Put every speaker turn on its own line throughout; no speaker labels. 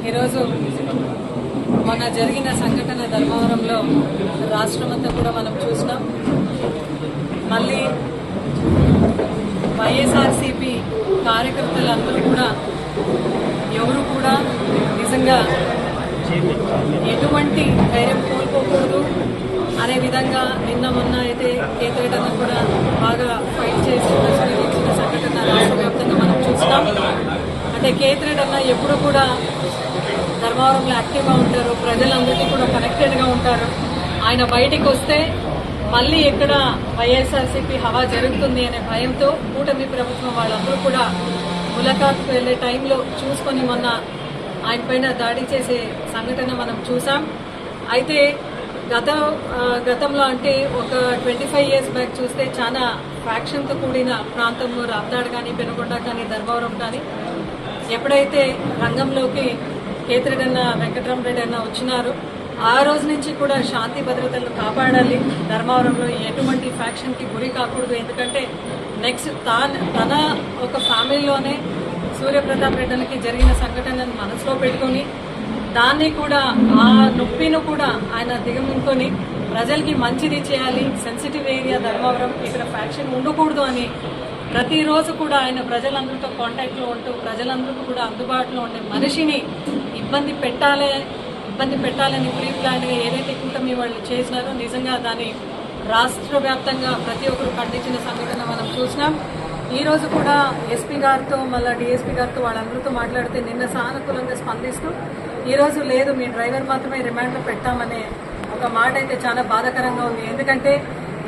ఈరోజు మొన్న జరిగిన సంఘటన ధర్మవరంలో రాష్ట్రమంతా కూడా మనం చూసినాం. మళ్ళీ వైఎస్ఆర్సీపీ కార్యకర్తలందరూ కూడా ఎవరు కూడా నిజంగా ఎటువంటి ధైర్యం కోల్పోకూడదు అనే విధంగా నిన్న మొన్న అయితే కేతరెడ్డి కూడా బాగా ఫైట్ చేసి ఇచ్చిన సంఘటన రాష్ట్ర వ్యాప్తంగా మనం చూస్తాం. అంటే కేతరెడ్డి ఎప్పుడు కూడా ధర్మవరంలో యాక్టివ్గా ఉంటారు, ప్రజలందరికీ కూడా కనెక్టెడ్గా ఉంటారు. ఆయన బయటికి వస్తే మళ్ళీ ఎక్కడ వైఎస్ఆర్సీపీ హవా జరుగుతుంది అనే భయంతో కూటమి ప్రభుత్వం వాళ్ళందరూ కూడా ములాఖాత్కు వెళ్లే టైంలో చూసుకొని మొన్న ఆయన పైన దాడి చేసే సంఘటన మనం చూసాం. అయితే గతంలో అంటే ఒక 25 years బ్యాక్ చూస్తే చాలా ఫ్యాక్షన్తో కూడిన ప్రాంతంలో రాప్తాడ్ కానీ, పెనుగొండ కానీ, ధర్మవరం కానీ ఎప్పుడైతే రంగంలోకి కేతిరెడ్డి అన్న, వెంకటరామరెడ్డి అన్న వచ్చినారో ఆ రోజు నుంచి కూడా శాంతి భద్రతలను కాపాడాలి, ధర్మవరంలో ఎటువంటి ఫ్యాక్షన్కి గురి కాకూడదు. ఎందుకంటే నెక్స్ట్ తన ఒక ఫ్యామిలీలోనే సూర్యప్రతాప్ రెడ్డికి జరిగిన సంఘటనను మనసులో పెట్టుకొని దాన్ని కూడా ఆ నొప్పిని కూడా ఆయన దిగమింగుకొని ప్రజలకి మంచిది చేయాలి, సెన్సిటివ్ ఏరియా ధర్మవరం, ఇక్కడ ఫ్యాక్షన్ ఉండకూడదు అని ప్రతిరోజు కూడా ఆయన ప్రజలందరితో కాంటాక్ట్లో ఉంటూ ప్రజలందరికీ కూడా అందుబాటులో ఉండే మనిషిని ఇబ్బంది పెట్టాలని ప్రీ ప్లాన్గా ఏదైతే కూటమి వాళ్ళు చేసినారో నిజంగా దాన్ని రాష్ట్ర వ్యాప్తంగా ప్రతి ఒక్కరు ఖండించిన సంఘటన మనం చూసినాం. ఈ రోజు కూడా ఎస్పీ గారితో మళ్ళీ డిఎస్పీ గారితో వాళ్ళందరితో మాట్లాడితే నిన్న సానుకూలంగా స్పందిస్తూ ఈరోజు లేదు, మీ డ్రైవర్ మాత్రమే రిమాండ్లో పెట్టామనే ఒక మాట అయితే చాలా బాధాకరంగా ఉంది. ఎందుకంటే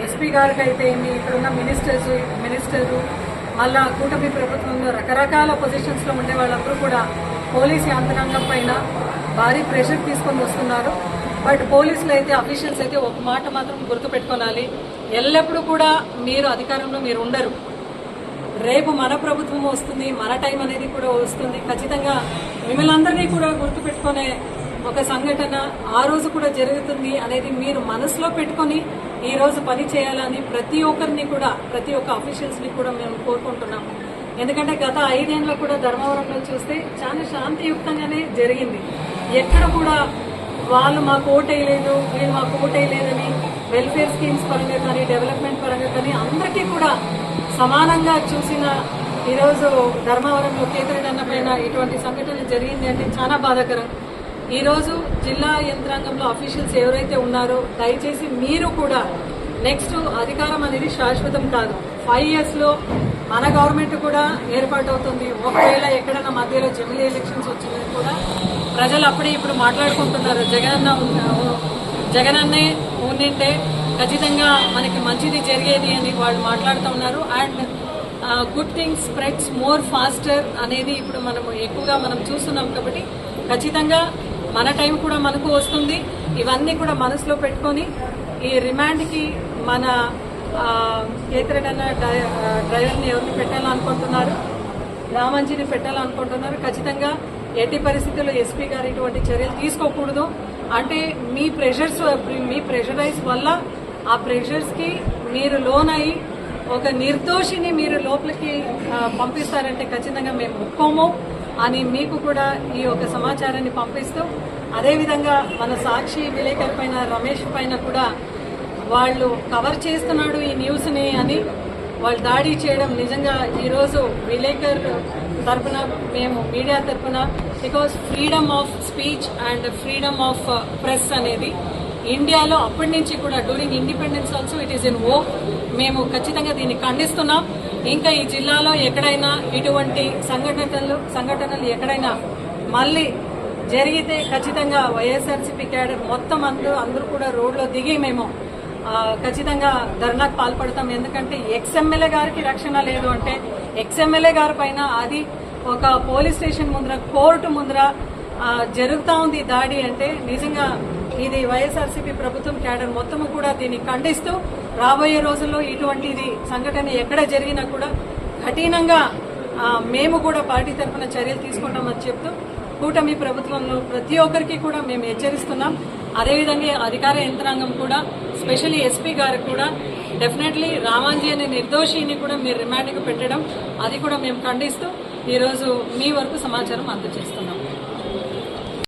ఎస్పీ గారికి అయితే ఇక్కడున్న మినిస్టరు మళ్ళా కూటమి ప్రభుత్వంలో రకరకాల పొజిషన్స్లో ఉండే వాళ్ళందరూ కూడా పోలీసు యంత్రాంగం పైన భారీ ప్రెషర్ తీసుకొని వస్తున్నారు. బట్ పోలీసులు అయితే, అఫీషియల్స్ అయితే ఒక మాట మాత్రం గుర్తుపెట్టుకోవాలి, ఎల్లప్పుడూ కూడా మీరు అధికారంలో మీరు ఉండరు. రేపు మన ప్రభుత్వం వస్తుంది, మన టైం అనేది కూడా వస్తుంది. ఖచ్చితంగా మిమ్మల్ని అందరినీ కూడా గుర్తుపెట్టుకునే ఒక సంఘటన ఆ రోజు కూడా జరుగుతుంది అనేది మీరు మనసులో పెట్టుకొని ఈ రోజు పని చేయాలని ప్రతి ఒక్కరిని కూడా, ప్రతి ఒక్క అఫీషియల్స్ని కూడా మేము కోరుకుంటున్నాం. ఎందుకంటే గత 5 ఏళ్లలో కూడా ధర్మవరంలో చూస్తే చాలా శాంతియుక్తంగానే జరిగింది. ఎక్కడ కూడా వాళ్ళు మాకు ఓటేయలేదు, వీళ్ళు మాకు ఓటేయలేదని వెల్ఫేర్ స్కీమ్స్ పరంగా కానీ, డెవలప్మెంట్ పరంగా కానీ అందరికీ కూడా సమానంగా చూసిన ఈరోజు ధర్మవరంలో కేతిరెడ్డి అన్న పైన ఇటువంటి సంఘటన జరిగింది అంటే చాలా బాధాకరం. ఈరోజు జిల్లా యంత్రాంగంలో అఫీషియల్స్ ఎవరైతే ఉన్నారో దయచేసి మీరు కూడా నెక్స్ట్ అధికారం అనేది శాశ్వతం కాదు. 5 yearsలో మన గవర్నమెంట్ కూడా ఏర్పాటు అవుతుంది. ఒకవేళ ఎక్కడన్నా మధ్యలో జమిలీ ఎలక్షన్స్ వచ్చినది కూడా ప్రజలు అప్పుడే ఇప్పుడు మాట్లాడుకుంటున్నారు, జగనన్నే ఉండింటే ఖచ్చితంగా మనకి మంచిది జరిగేది అని వాళ్ళు మాట్లాడుతూ ఉన్నారు. And good things spreads more faster అనేది ఇప్పుడు ఎక్కువగా మనం చూస్తున్నాం. కాబట్టి ఖచ్చితంగా మన టైం కూడా మనకు వస్తుంది. ఇవన్నీ కూడా మనసులో పెట్టుకొని ఈ రిమాండ్కి మన కేతిరెడ్డి అన్న డ్రైవర్ని ఎవరిని పెట్టాలనుకుంటున్నారు, రామంజీని పెట్టాలనుకుంటున్నారు. ఖచ్చితంగా ఎట్టి పరిస్థితుల్లో ఎస్పీ గారు ఇటువంటి చర్యలు తీసుకోకూడదు. అంటే మీ ప్రెషరైజ్ వల్ల ఆ ప్రెషర్స్కి మీరు లోన్ అయ్యి ఒక నిర్దోషిని మీరు లోపలికి పంపిస్తారంటే ఖచ్చితంగా మేము ఒప్పుకోము అని మీకు కూడా ఈ ఒక సమాచారాన్ని పంపిస్తూ, అదేవిధంగా మన సాక్షి విలేకరు పైన, రమేష్ పైన కూడా వాళ్ళు కవర్ చేస్తున్నాడు ఈ న్యూస్ని అని వాళ్ళు దాడి చేయడం నిజంగా ఈరోజు విలేకర్ తరఫున, మేము మీడియా తరఫున, because freedom of speech and freedom of press అనేది ఇండియాలో అప్పటి నుంచి కూడా during independence also it is in వో. మేము ఖచ్చితంగా దీన్ని ఖండిస్తున్నాం. ఇంకా ఈ జిల్లాలో ఎక్కడైనా ఇటువంటి సంఘటనలు ఎక్కడైనా మళ్ళీ జరిగితే ఖచ్చితంగా వైఎస్ఆర్సీపీ క్యాడర్ మొత్తం అందరూ కూడా రోడ్లో దిగి మేము ఖచ్చితంగా ధర్నాకు పాల్పడతాం. ఎందుకంటే ఎక్స్ఎమ్మెల్యే గారికి రక్షణ లేదు అంటే, ఎక్స్ఎమ్మెల్యే గారి పైన అది ఒక పోలీస్ స్టేషన్ ముందర, కోర్టు ముందర జరుగుతూ ఉంది దాడి అంటే నిజంగా ఇది వైఎస్ఆర్సీపీ ప్రభుత్వం క్యాడర్ మొత్తము కూడా దీన్ని ఖండిస్తూ రాబోయే రోజుల్లో ఇటువంటిది సంఘటన ఎక్కడ జరిగినా కూడా కఠినంగా మేము కూడా పార్టీ తరఫున చర్యలు తీసుకుంటామని చెప్తూ కూటమి ప్రభుత్వంలో ప్రతి ఒక్కరికి కూడా మేము హెచ్చరిస్తున్నాం. అదేవిధంగా అధికార యంత్రాంగం కూడా, స్పెషల్లీ ఎస్పీ గారికి కూడా డెఫినెట్లీ రామాంజీ అనే నిర్దోషిని కూడా మీరు రిమాండ్కి పెట్టడం అది కూడా మేము ఖండిస్తూ ఈరోజు మీ వరకు సమాచారం అందజేస్తున్నాం.